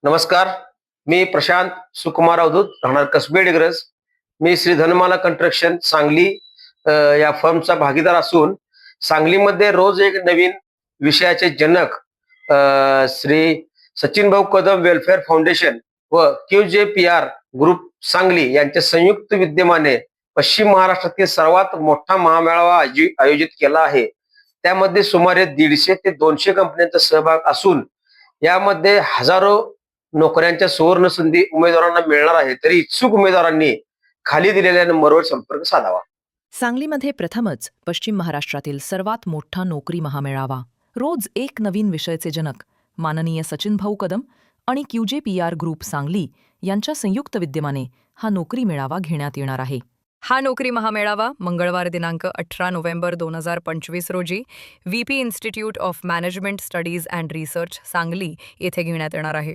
नमस्कार. मी प्रशांत सुकुमार अवधूत, राहणार कसबे डिग्रज. मी श्री धनमाला कन्स्ट्रक्शन सांगली या फर्मचा भागीदार असून सांगलीमध्ये रोज एक नवीन विषयाचे जनक श्री सचिन भाऊ कदम वेलफेअर फाउंडेशन व QJPR ग्रुप सांगली यांच्या संयुक्त विद्यमाने पश्चिम महाराष्ट्रातील सर्वात मोठा महामेळावा आयोजित केला आहे. त्यामध्ये सुमारे 150 ते 200 कंपन्यांचा सहभाग असून यामध्ये हजारो नोकऱ्यांच्या सुवर्ण संधी उमेदवारांना मिळणार आहे. तरी इच्छुक उमेदवारांनी खाली दिलेल्या नंबरवर संपर्क साधावा. सांगलीमध्ये प्रथमच पश्चिम महाराष्ट्रातील सर्वात मोठा नोकरी महामेळावा, रोज एक नवीन विषयाचे जनक माननीय सचिन भाऊ कदम आणि QJPR ग्रुप सांगली यांच्या संयुक्त विद्यमाने हा नोकरी मेळावा घेण्यात येणार आहे. हा नोकरी महामेळावा मंगळवार दिनांक 18 नोव्हेंबर 2025 रोजी VP institute of management studies and research Sangli येथे घेण्यात येणार आहे.